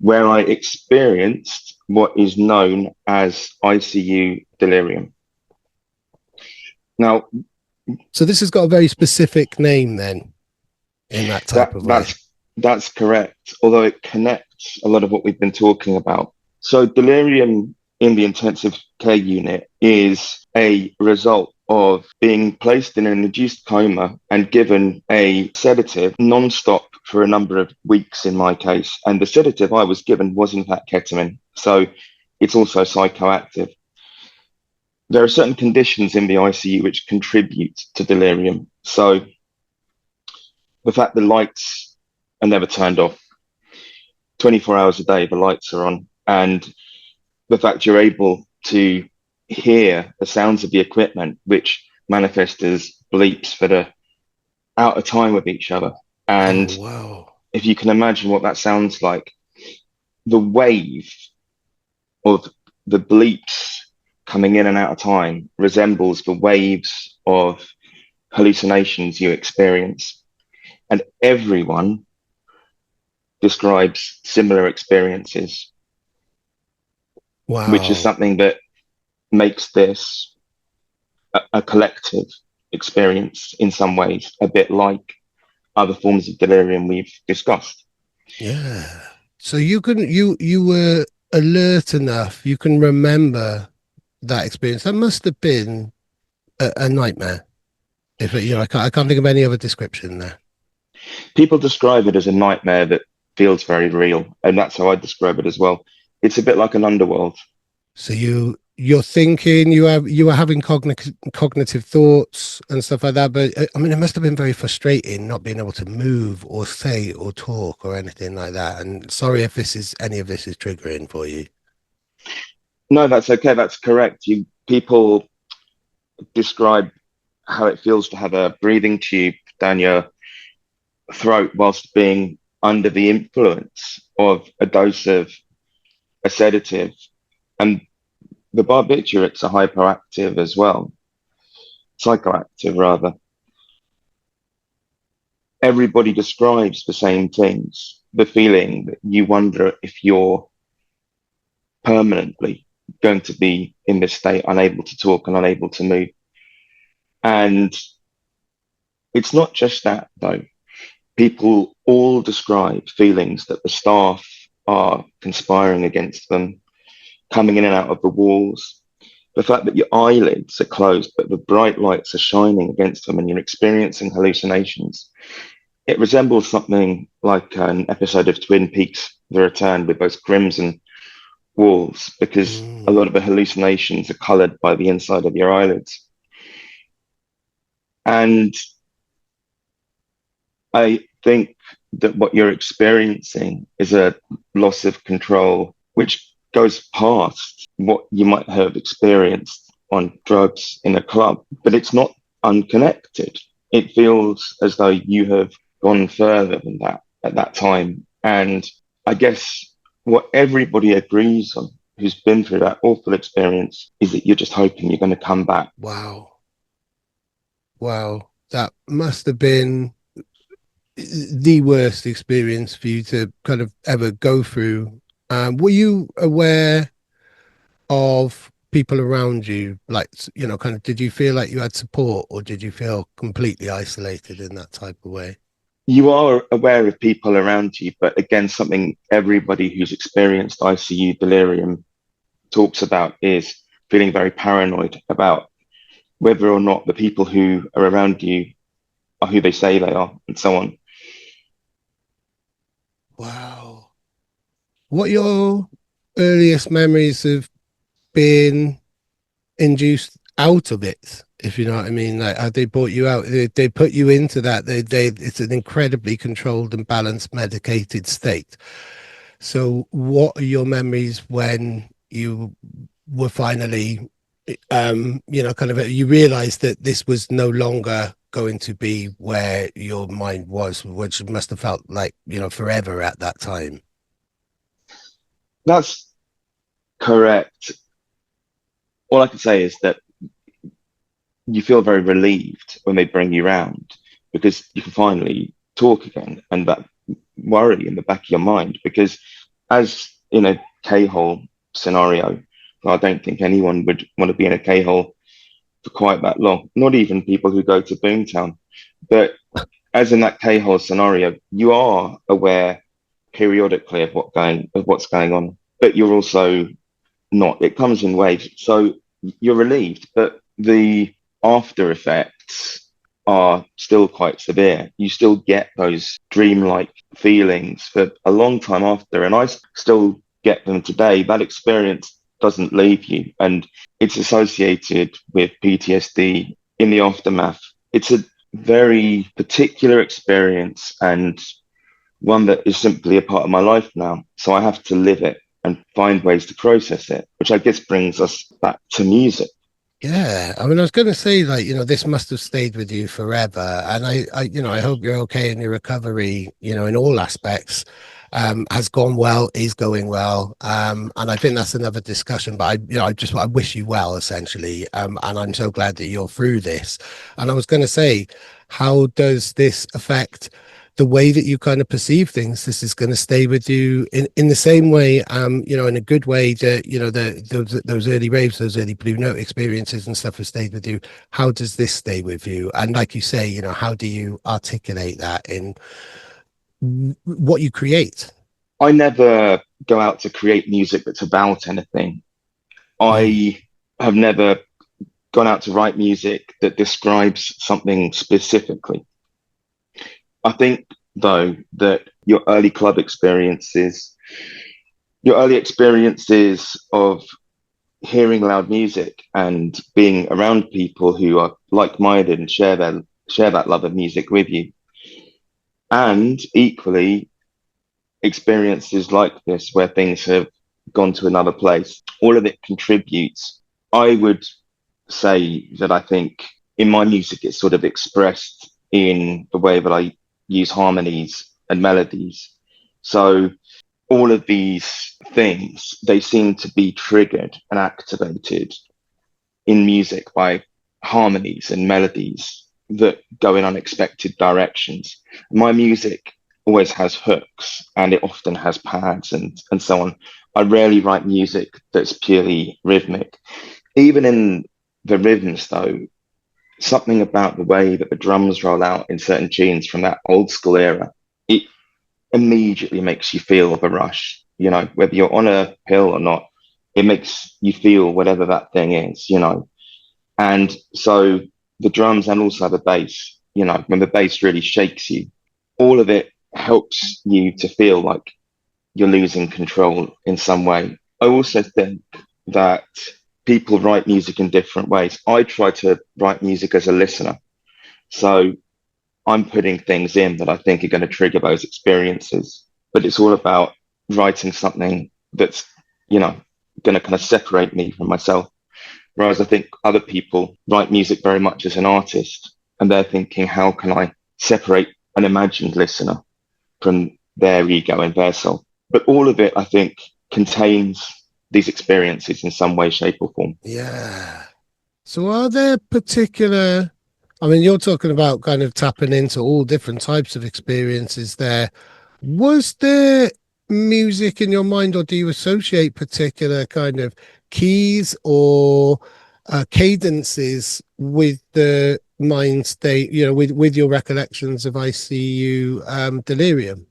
where I experienced what is known as ICU delirium. Now, So this has got a very specific name then in that type that of way. that's correct, although it connects a lot of what we've been talking about. So delirium in the intensive care unit is a result of being placed in an induced coma and given a sedative non-stop for a number of weeks in my case. And the sedative I was given was in fact ketamine. So it's also psychoactive. There are certain conditions in the ICU which contribute to delirium. So the fact the lights are never turned off, 24 hours a day, the lights are on, and the fact you're able to hear the sounds of the equipment, which manifest as bleeps that are out of time with each other. Oh, And wow. if you can imagine what that sounds like, the wave of the bleeps coming in and out of time resembles the waves of hallucinations you experience. And everyone describes similar experiences. which is Wow. something that makes this a collective experience in some ways, a bit like other forms of delirium we've discussed. Yeah. So you were alert enough, you can remember that experience. That must have been a nightmare. If it, I can't think of any other description there. People describe it as a nightmare that feels very real, and that's how I describe it as well. It's a bit like an underworld. So you're thinking, you were having cognitive thoughts and stuff like that. But I mean, it must have been very frustrating not being able to move or say or talk or anything like that. And sorry if any of this is triggering for you. No, that's okay. That's correct. People describe how it feels to have a breathing tube down your throat whilst being under the influence of a dose of a sedative. And the barbiturates are hyperactive as well, psychoactive rather. Everybody describes the same things, the feeling that you wonder if you're permanently going to be in this state, unable to talk and unable to move. And it's not just that, though. People all describe feelings that the staff are conspiring against them, coming in and out of the walls. The fact that your eyelids are closed, but the bright lights are shining against them and you're experiencing hallucinations. It resembles something like an episode of Twin Peaks: The Return with those crimson walls, because a lot of the hallucinations are colored by the inside of your eyelids. And I think that what you're experiencing is a loss of control, which goes past what you might have experienced on drugs in a club, but it's not unconnected. It feels as though you have gone further than that at that time. And I guess what everybody agrees on who's been through that awful experience is that you're just hoping you're going to come back. Wow. Wow. That must have been the worst experience for you to kind of ever go through. Were you aware of people around you? Like, kind of, did you feel like you had support or did you feel completely isolated in that type of way? You are aware of people around you, but again, something everybody who's experienced ICU delirium talks about is feeling very paranoid about whether or not the people who are around you are who they say they are, and so on. Wow. What your earliest memories have been induced out of it, if you know what I mean? Like, how they brought you out, they put you into that. It's an incredibly controlled and balanced, medicated state. So, what are your memories when you were finally, kind of, you realized that this was no longer going to be where your mind was, which must have felt like, forever at that time? That's correct. All I can say is that you feel very relieved when they bring you round because you can finally talk again, and that worry in the back of your mind, because as in a K-hole scenario, I don't think anyone would want to be in a K-hole for quite that long, not even people who go to Boomtown. But as in that K-hole scenario, you are aware periodically of what's going on, but you're also not. It comes in waves. So you're relieved, but the after effects are still quite severe. You still get those dreamlike feelings for a long time after, and I still get them today. That experience doesn't leave you, and it's associated with PTSD in the aftermath. It's a very particular experience and one that is simply a part of my life now. So I have to live it and find ways to process it, which I guess brings us back to music. Yeah, I mean, I was going to say, like, this must have stayed with you forever, and I hope you're okay in your recovery, in all aspects. Has gone well, is going well, and I think that's another discussion. But I wish you well, essentially, and I'm so glad that you're through this. And I was going to say, how does this affect the way that you kind of perceive things, this is going to stay with you in the same way, you know, in a good way that, you know, those early raves, those early Blue Note experiences and stuff have stayed with you. How does this stay with you? And like you say, you know, how do you articulate that in what you create? I never go out to create music that's about anything. I have never gone out to write music that describes something specifically. I think, though, that your early experiences of hearing loud music and being around people who are like-minded and share that love of music with you, and equally experiences like this where things have gone to another place, all of it contributes. I would say that I think in my music it's sort of expressed in the way that I use harmonies and melodies. So all of these things, they seem to be triggered and activated in music by harmonies and melodies that go in unexpected directions. My music always has hooks, and it often has pads and so on. I rarely write music that's purely rhythmic. Even in the rhythms, though, something about the way that the drums roll out in certain tunes from that old school era, it immediately makes you feel the rush. You know, whether you're on a hill or not, it makes you feel whatever that thing is, you know. And so the drums and also the bass, you know, when the bass really shakes you, all of it helps you to feel like you're losing control in some way. I also think that people write music in different ways. I try to write music as a listener. So I'm putting things in that I think are going to trigger those experiences. But it's all about writing something that's, you know, going to kind of separate me from myself. Whereas I think other people write music very much as an artist, and they're thinking, how can I separate an imagined listener from their ego and their soul? But all of it, I think, contains these experiences in some way, shape, or form. Yeah. So are there particular, I mean, you're talking about kind of tapping into all different types of experiences there. Was there music in your mind, or do you associate particular kind of keys or cadences with the mind state, you know, with your recollections of ICU Delirium?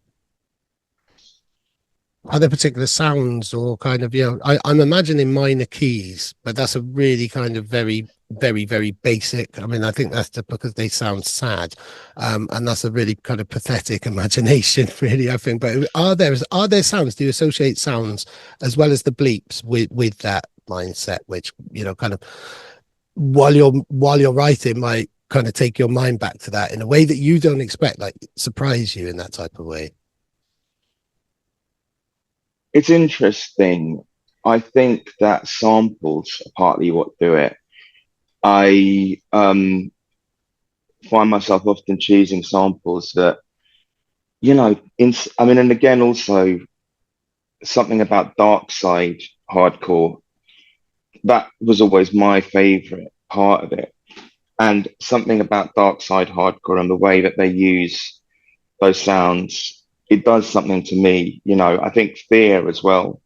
Are there particular sounds or kind of, you know, I'm imagining minor keys, but that's a really kind of very, very, very basic. I mean, I think that's just because they sound sad. And that's a really kind of pathetic imagination, really, I think. But are there sounds? Do you associate sounds as well as the bleeps with that mindset, which, you know, kind of while you're writing might kind of take your mind back to that in a way that you don't expect, like surprise you in that type of way? It's interesting. I think that samples are partly what do it. I find myself often choosing samples that, you know, I mean, and again, also something about dark side hardcore. That was always my favorite part of it. And something about dark side hardcore and the way that they use those sounds, it does something to me. You know, I think fear as well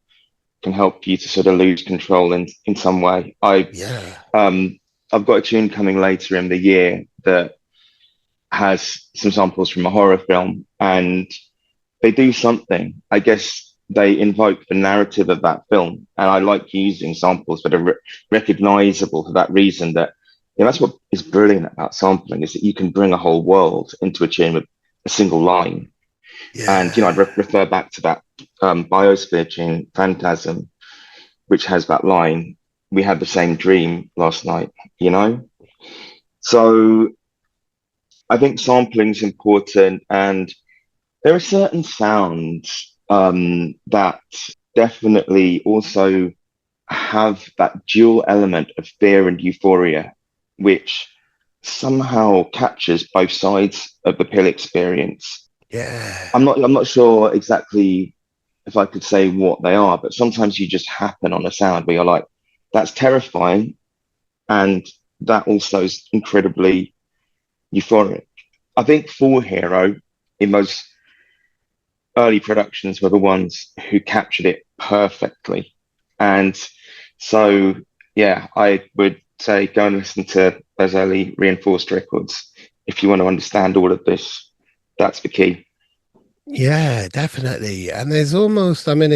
can help you to sort of lose control in some way. Yeah. I've got a tune coming later in the year that has some samples from a horror film, and they do something. I guess they invoke the narrative of that film, and I like using samples that are recognizable for that reason. That, you know, that's what is brilliant about sampling, is that you can bring a whole world into a tune with a single line. And, you know, I'd refer back to that Biosphere tune, Phantasm, which has that line, "We had the same dream last night," you know? So I think sampling is important, and there are certain sounds that definitely also have that dual element of fear and euphoria, which somehow captures both sides of the pill experience. Yeah. I'm not sure exactly if I could say what they are, but sometimes you just happen on a sound where you're like, that's terrifying, and that also is incredibly euphoric. I think for Hero, in those early productions were the ones who captured it perfectly. And so, yeah, I would say go and listen to those early reinforced records if you want to understand all of this. That's the key. Yeah, definitely. And there's almost, I mean,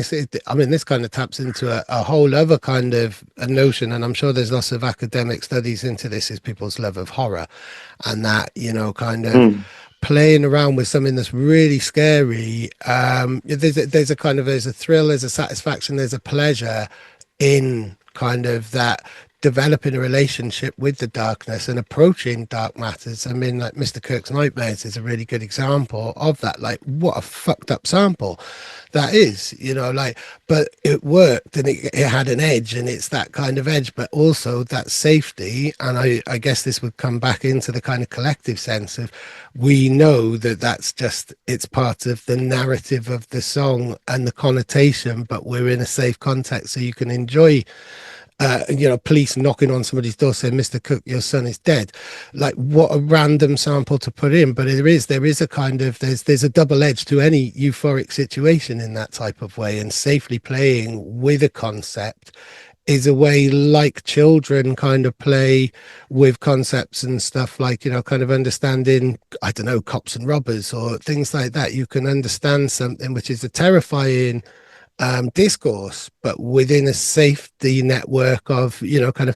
I mean, this kind of taps into a whole other kind of a notion, and I'm sure there's lots of academic studies into this, is people's love of horror, and that, you know, kind of Mm, playing around with something that's really scary. There's a kind of, there's a thrill, there's a satisfaction, there's a pleasure in kind of that, developing a relationship with the darkness and approaching dark matters. I mean, like Mr. Kirk's Nightmares is a really good example of that. Like, what a fucked up sample that is, you know, like, but it worked, and it had an edge, and it's that kind of edge, but also that safety. And I guess this would come back into the kind of collective sense of, we know that that's just, it's part of the narrative of the song and the connotation, but we're in a safe context so you can enjoy, you know, police knocking on somebody's door saying, "Mr. Cook, your son is dead." Like, what a random sample to put in, but there is a kind of, there's a double edge to any euphoric situation in that type of way, and safely playing with a concept is a way, like children kind of play with concepts and stuff, like, you know, kind of understanding, I don't know, cops and robbers or things like that. You can understand something which is a terrifying discourse, but within a safety network of, you know, kind of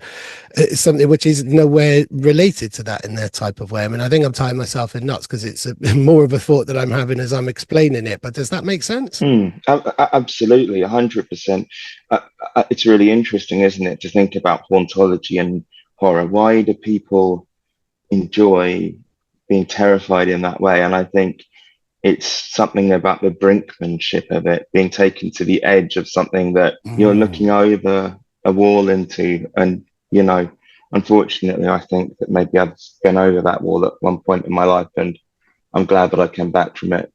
something which is nowhere related to that in their type of way. I mean, I think I'm tying myself in knots because it's more of a thought that I'm having as I'm explaining it, but does that make sense? absolutely, 100%. It's really interesting, isn't it, to think about hauntology and horror. Why do people enjoy being terrified in that way? And I think it's something about the brinkmanship of it, being taken to the edge of something that you're Mm. looking over a wall into. And, you know, unfortunately, I think that maybe I've been over that wall at one point in my life, and I'm glad that I came back from it.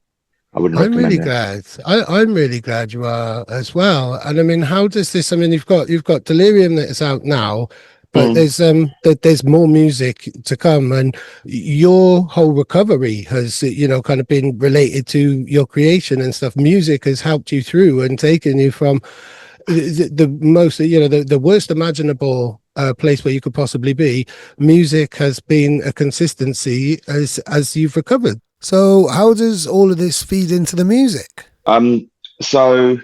I wouldn't I'm really recommend it. glad. I'm really glad you are as well. And I mean, how does this? I mean, you've got Delirium that is out now, but Mm. there's more music to come, and your whole recovery has, you know, kind of been related to your creation and stuff. Music has helped you through and taken you from the most, you know, the worst imaginable place where you could possibly be. Music has been a consistency as you've recovered. So how does all of this feed into the music? So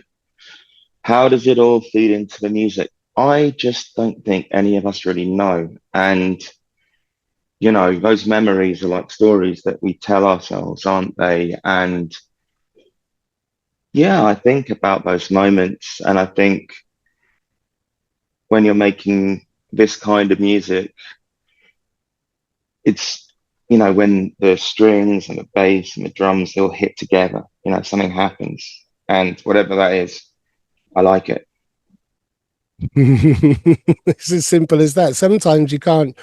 how does it all feed into the music? I just don't think any of us really know. And, you know, those memories are like stories that we tell ourselves, aren't they? And yeah, I think about those moments, and I think when you're making this kind of music, it's, you know, when the strings and the bass and the drums all hit together, you know, something happens. And whatever that is, I like it. It's as simple as that. Sometimes you don't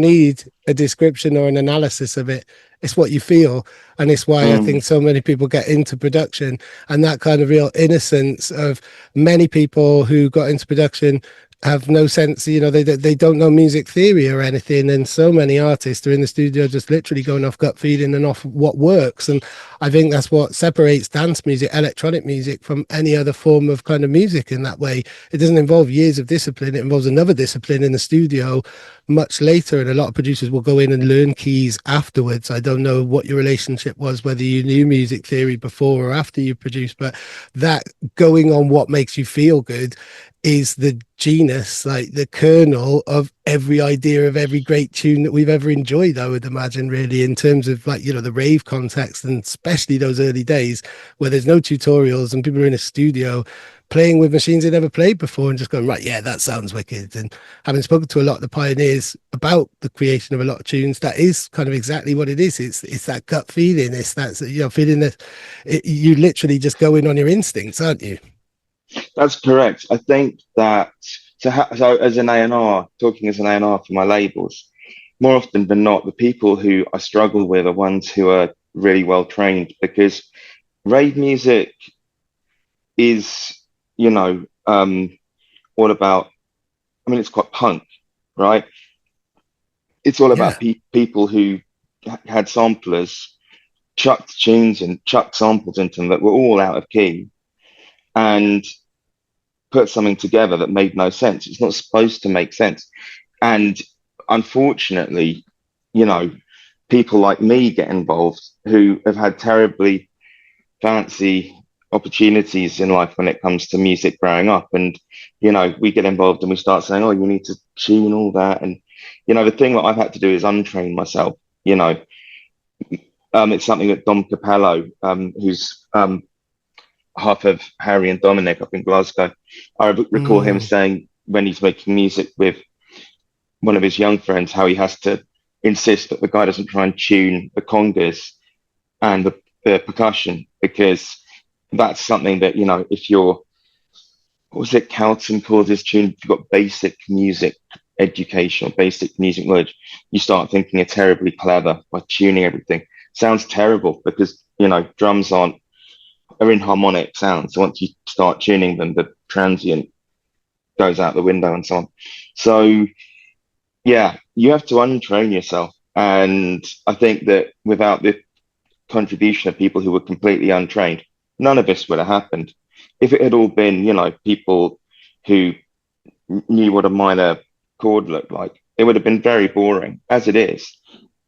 need a description or an analysis of it. It's what you feel. And it's why I Mm, think so many people get into production, and that kind of real innocence of many people who got into production have no sense, you know, they don't know music theory or anything. And so many artists are in the studio just literally going off gut feeling and off what works. And I think that's what separates dance music, electronic music, from any other form of kind of music in that way. It doesn't involve years of discipline. It involves another discipline in the studio much later. And a lot of producers will go in and learn keys afterwards. I don't know what your relationship was, whether you knew music theory before or after you produced, but that going on what makes you feel good is the genus, like the kernel of every idea of every great tune that we've ever enjoyed, I would imagine, really, in terms of, like, you know, the rave context, and especially those early days where there's no tutorials and people are in a studio playing with machines they never played before and just going, right, yeah, that sounds wicked. And having spoken to a lot of the pioneers about the creation of a lot of tunes, that is kind of exactly what it is. It's that gut feeling. It's that, you know, feeling that you literally just go in on your instincts, aren't you? that's correct. I think that, so as an A&R, talking as an A&R for my labels, more often than not, the people who I struggle with are ones who are really well trained, because rave music is, you know, all about, I mean, it's quite punk, right? It's all Yeah. about people who had samplers chucked tunes and chucked samples into them that were all out of key and put something together that made no sense. It's not supposed to make sense. And unfortunately, you know, people like me get involved who have had terribly fancy opportunities in life when it comes to music growing up. And, you know, we get involved and we start saying, oh, you need to tune all that. And, you know, the thing that I've had to do is untrain myself, you know. It's something that Dom Capello, who's half of Harry and Dominic up in Glasgow, I recall him saying when he's making music with one of his young friends, how he has to insist that the guy doesn't try and tune the congas and the percussion, because that's something that, you know, if you're, what was it, Calton called his tune, if you've got basic music education or basic music knowledge, you start thinking you're terribly clever by tuning everything. Sounds terrible because, you know, drums are in harmonic sound. So once you start tuning them, the transient goes out the window and so on. So yeah, you have to untrain yourself. And I think that without the contribution of people who were completely untrained, none of this would have happened. If it had all been, you know, people who knew what a minor chord looked like, it would have been very boring. As it is,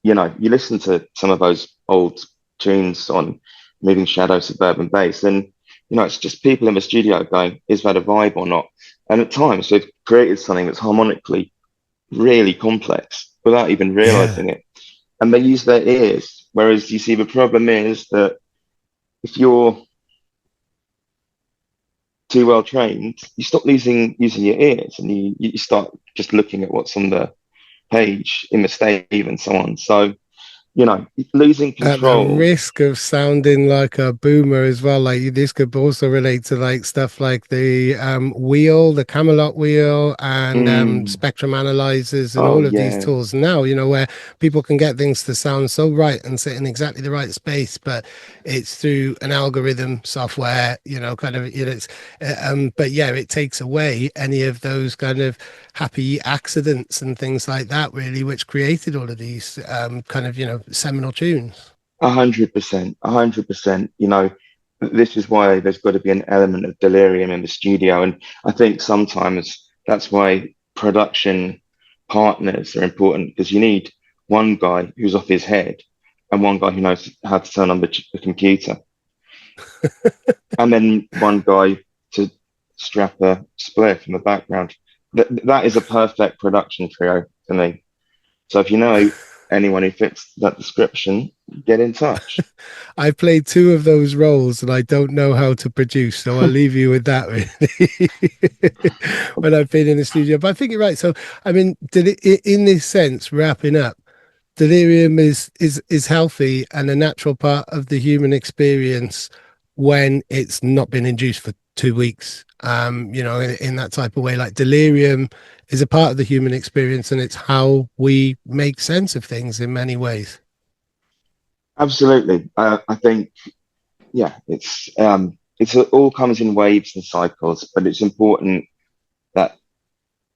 you know, you listen to some of those old tunes on Moving Shadow, Suburban Bass, and, you know, it's just people in the studio going, is that a vibe or not? And at times they've created something that's harmonically really complex without even realizing it. And they use their ears. Whereas you see, the problem is that if you're too well trained, you stop using your ears and you start just looking at what's on the page in the stave and so on. So, you know, losing control. At the risk of sounding like a boomer as well, like this could also relate to like stuff like the wheel, the Camelot wheel, and spectrum analyzers and all of these tools now, you know, where people can get things to sound so right and sit in exactly the right space, but it's through an algorithm software, you know, kind of, you know, it's but yeah, it takes away any of those kind of happy accidents and things like that, really, which created all of these kind of, you know, seminal tunes. 100%, 100%. You know, this is why there's got to be an element of delirium in the studio. And I think sometimes that's why production partners are important, because you need one guy who's off his head and one guy who knows how to turn on the computer. And then one guy to strap a spliff in the background. That is a perfect production trio to me. So if you know anyone who fits that description, get in touch. I played 2 of those roles and I don't know how to produce, so I'll leave you with that really. When I've been in the studio. But I think you're right. So I mean, in this sense, wrapping up, delirium is healthy and a natural part of the human experience when it's not been induced for 2 weeks. You know, in that type of way, like delirium is a part of the human experience and it's how we make sense of things in many ways. Absolutely. I think, yeah, it's all comes in waves and cycles, but it's important that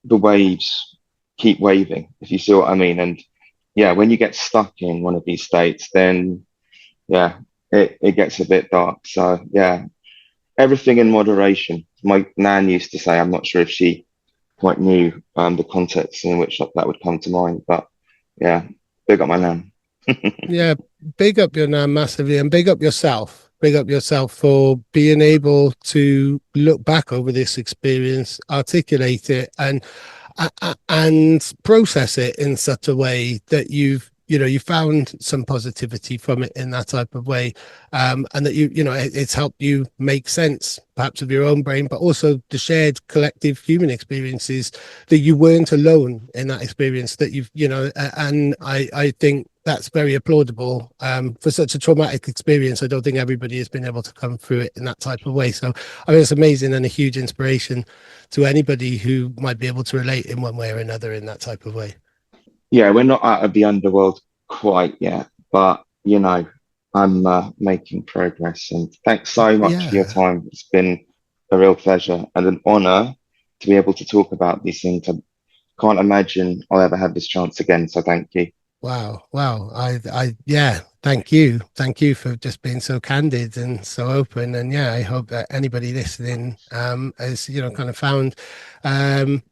the waves keep waving, if you see what I mean. And yeah, when you get stuck in one of these states, then yeah, it gets a bit dark. So yeah, everything in moderation. My nan used to say, I'm not sure if she quite knew the context in which that would come to mind, but yeah, big up my nan. Yeah, big up your nan massively, and big up yourself. Big up yourself for being able to look back over this experience, articulate it, and process it in such a way that you found some positivity from it in that type of way, and that it's helped you make sense perhaps of your own brain, but also the shared collective human experiences, that you weren't alone in that experience, that and I think that's very applaudable for such a traumatic experience. I don't think everybody has been able to come through it in that type of way. So I mean, it's amazing and a huge inspiration to anybody who might be able to relate in one way or another in that type of way. Yeah, we're not out of the underworld quite yet, but you know, I'm making progress. And thanks so much for your time. It's been a real pleasure and an honor to be able to talk about these things. I can't imagine I'll ever have this chance again. So thank you. Wow. I yeah, Thank you for just being so candid and so open. And yeah, I hope that anybody listening has kind of found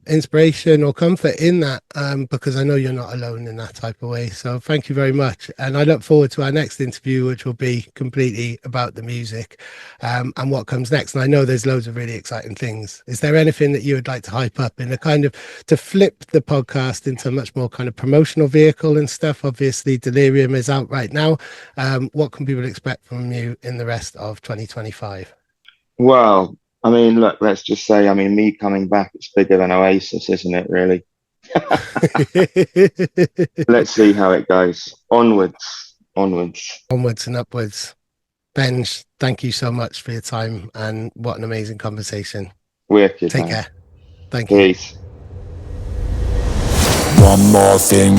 inspiration or comfort in that, because I know you're not alone in that type of way. So thank you very much, and I look forward to our next interview, which will be completely about the music and what comes next. And I know there's loads of really exciting things. Is there anything that you would like to hype up in a kind of to flip the podcast into a much more kind of promotional vehicle and stuff? Obviously Delirium is out right now. What can people expect from you in the rest of 2025? Well, I mean, look, let's just say, I mean, me coming back, it's bigger than Oasis, isn't it, really? Let's see how it goes. Onwards. Onwards and upwards. Benj, thank you so much for your time, and what an amazing conversation. Wicked. Take care. Thank you. Peace. One more thing.